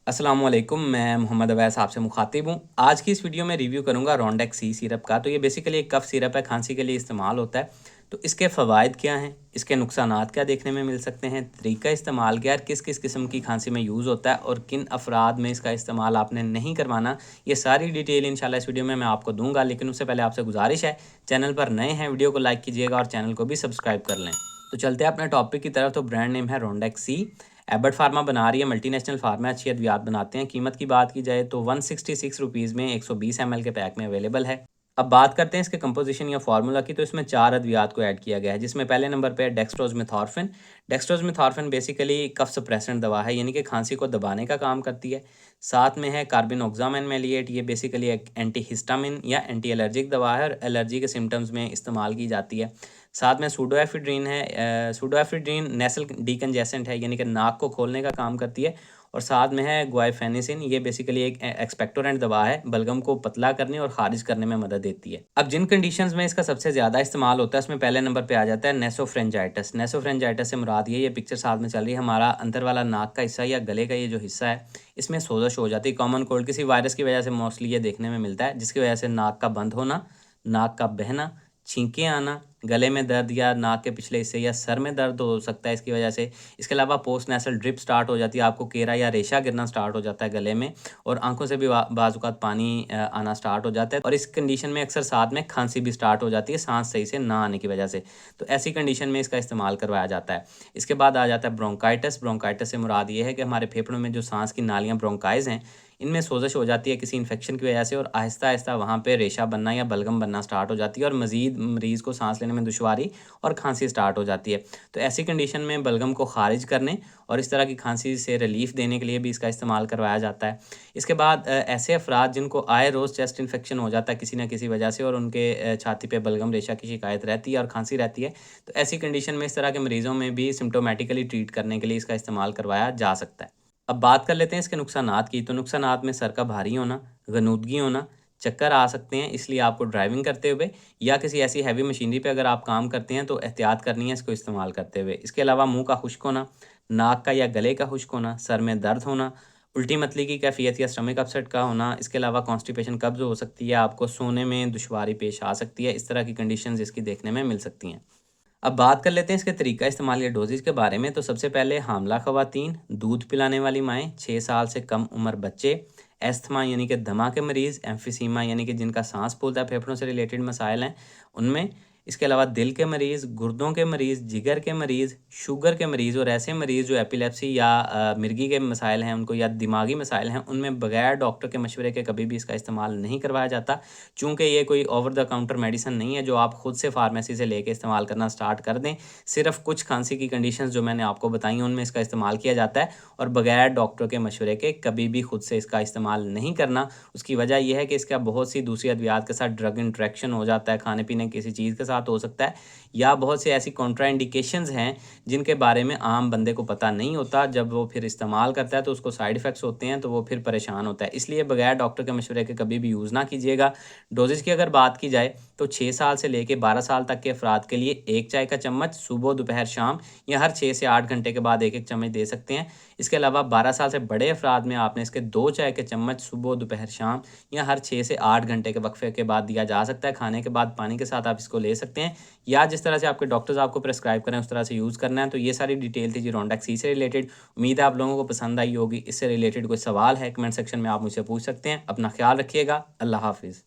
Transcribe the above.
अस्सलाम वालेकुम, मैं मोहम्मद अवैस आपसे मुखातिब हूँ। आज की इस वीडियो में रिव्यू करूँगा रोंडेक्स सी सिरप का। तो ये बेसिकली एक कफ़ सिरप है, खांसी के लिए इस्तेमाल होता है। तो इसके फ़वाइद क्या हैं, इसके नुकसानात क्या देखने में मिल सकते हैं, तरीका इस्तेमाल क्या है, किस किस किस्म की खांसी में यूज़ होता है और किन अफराद में इसका इस्तेमाल आपने नहीं करवाना, ये सारी डिटेल इंशाल्लाह इस वीडियो में मैं आपको दूंगा। लेकिन उससे पहले आपसे गुजारिश है, चैनल पर नए हैं वीडियो को लाइक कीजिएगा और चैनल को भी सब्सक्राइब कर लें। तो चलते हैं अपने टॉपिक की तरफ। तो ब्रांड नेम है रोंडेक्स सी। एबट फार्मा बना रही है, मल्टीनेशनल फार्मा, अच्छी अद्वियात बनाते हैं। कीमत की बात की जाए तो 166 रुपीज़ में 120 ml के पैक में अवेलेबल है। अब बात करते हैं इसके कंपोजिशन या फार्मूला की। तो इसमें 4 अद्वियात को ऐड किया गया है, जिसमें पहले नंबर पे है डेक्सट्रोज़मेथॉर्फिन। डेक्सट्रोज़मेथॉर्फिन बेसिकली कफ सप्रेसेंट दवा है, यानी कि खांसी को दबाने का काम करती है। साथ में है कार्बिनोक्सामेन मैलिएट, ये बेसिकली एक एंटी हिस्टामिन या एंटी एलर्जिक दवा है और एलर्जी के सिम्टम्स में इस्तेमाल की जाती है। साथ में सूडोएफिड्रीन है। सूडोएफिड्रीन नेसल डीकंजेसेंट है, यानी कि नाक को खोलने का काम करती है। और साथ में है ग्वाइफेनिसिन, ये बेसिकली एक एक्सपेक्टोरेंट दवा है, बलगम को पतला करने और खारिज करने में मदद देती है। अब जिन कंडीशंस में इसका सबसे ज़्यादा इस्तेमाल होता है, उसमें पहले नंबर पे आ जाता है नेसोफ्रेंजाइटिस। नेसोफ्रेंजाइटिस से मुराद ये पिक्चर साथ में चल रही है, हमारा अंदर वाला नाक का हिस्सा या गले का ये जो हिस्सा है, इसमें सोजश हो जाती है। कॉमन कोल्ड किसी वायरस की वजह से मोस्टली ये देखने में मिलता है, जिसकी वजह से नाक का बंद होना, नाक का बहना, छींकें आना, गले में दर्द या नाक के पिछले हिस्से या सर में दर्द हो सकता है इसकी वजह से। इसके अलावा पोस्ट नेसल ड्रिप स्टार्ट हो जाती है, आपको केरा या रेशा गिरना स्टार्ट हो जाता है गले में। और आंखों से भी बाज़ औक़ात पानी आना स्टार्ट हो जाता है। और इस कंडीशन में अक्सर साथ में खांसी भी स्टार्ट हो जाती है, सांस सही से ना आने की वजह से। तो ऐसी कंडीशन में इसका इस्तेमाल करवाया जाता है। इसके बाद आ जाता है ब्रोंकाइटिस। ब्रोंकाइटिस से मुराद ये है कि हमारे फेफड़ों में जो सांस की नालियाँ ब्रोंकाइज हैं, इनमें सोजश हो जाती है किसी इन्फेक्शन की वजह से, और आहिस्ता आहिस्ता वहाँ पे रेशा बनना या बलगम बनना स्टार्ट हो जाती है और मज़ीद मरीज़ को सांस लेने में दुश्वारी और खांसी स्टार्ट हो जाती है। तो ऐसी कंडीशन में बलगम को खारिज करने और इस तरह की खांसी से रिलीफ देने के लिए भी इसका इस्तेमाल करवाया जाता है। इसके बाद ऐसे अफराद जिनको आए रोज़ चेस्ट इन्फेक्शन हो जाता है किसी न किसी वजह से, और उनके छाती पे बलगम रेशा की शिकायत रहती है और खांसी रहती है, तो ऐसी कंडीशन में इस तरह के मरीज़ों में भी सिम्टोमेटिकली ट्रीट करने के लिए इसका इस्तेमाल करवाया जा सकता है। अब बात कर लेते हैं इसके नुकसानात की। तो नुकसानात में सर का भारी होना, गनूदगी होना, चक्कर आ सकते हैं, इसलिए आपको ड्राइविंग करते हुए या किसी ऐसी हैवी मशीनरी पे अगर आप काम करते हैं तो एहतियात करनी है इसको इस्तेमाल करते हुए। इसके अलावा मुँह का खुश्क होना, नाक का या गले का खुश्क होना, सर में दर्द होना, उल्टी मतली की कैफ़ियत या स्टमक अपसेट का होना, इसके अलावा कॉन्स्टिपेशन, कब्ज़ हो सकती है, आपको सोने में दुश्वारी पेश आ सकती है। इस तरह की कंडीशंस इसकी देखने में मिल सकती हैं। अब बात कर लेते हैं इसके तरीका इस्तेमाल या डोजेज़ के बारे में। तो सबसे पहले हामला ख़वातीन, दूध पिलाने वाली माएँ, 6 साल से कम उम्र बच्चे, अस्थमा यानी कि दमा के मरीज़, एम्फीसीमा यानी कि जिनका साँस फूलता है, फेफड़ों से रिलेटेड मसाइल हैं, उनमें। इसके अलावा दिल के मरीज़, गुर्दों के मरीज़, जिगर के मरीज़, शुगर के मरीज़ और ऐसे मरीज़ जो एपिलेप्सी या मिर्गी के मसाइल हैं उनको, या दिमागी मसाइल हैं, उनमें बगैर डॉक्टर के मशवरे के कभी भी इसका इस्तेमाल नहीं करवाया जाता। चूँकि ये कोई ओवर द काउंटर मेडिसिन नहीं है जो आप खुद से फार्मेसी से लेके इस्तेमाल करना स्टार्ट कर दें। सिर्फ़ कुछ खांसी की कंडीशंस जो मैंने आपको बताई हैं उनमें इसका इस्तेमाल किया जाता है, और बगैर डॉक्टर के मशवरे के कभी भी खुद से इसका इस्तेमाल नहीं करना। उसकी वजह ये है कि इसका बहुत सी दूसरी अद्वियात के साथ ड्रग इंटरेक्शन हो जाता है, खाने-पीने की किसी चीज़ के साथ हो सकता है, या बहुत सी ऐसी कॉन्ट्राइंडिकेशंस हैं जिनके बारे में आम बंदे को पता नहीं होता। जब वो फिर इस्तेमाल करता है तो उसको साइड इफ़ेक्ट्स होते हैं, तो वो फिर परेशान होता है। इसलिए बगैर डॉक्टर के मशवरे के कभी भी यूज़ ना कीजिएगा। डोज़ेज़ की अगर बात की जाए तो 6 साल से लेके 12 साल तक के अफराद के लिए 1 चाय का चम्मच सुबह, दोपहर, शाम या हर 6 से 8 घंटे के बाद 1-1 चम्मच दे सकते हैं। इसके अलावा 12 साल से बड़े अफराद में आपने इसके 2 चाय के चम्मच सुबह, दोपहर, शाम या हर 6 से 8 घंटे के वक़्फ़े के बाद दिया जा सकता है। खाने के बाद पानी के साथ आप इसको ले सकते हैं, या जिस तरह से आपके डॉक्टर्स आपको प्रिस्क्राइब करें उस तरह से यूज़ करना है। तो ये सारी डिटेल थी जी रोंडेक्स सी से रिलेटेड। उम्मीद है आप लोगों को पसंद आई होगी। इससे रिलेटेड कोई सवाल है कमेंट सेक्शन में आप मुझसे पूछ सकते हैं। अपना ख़्याल रखिएगा। अल्लाह हाफ़िज़।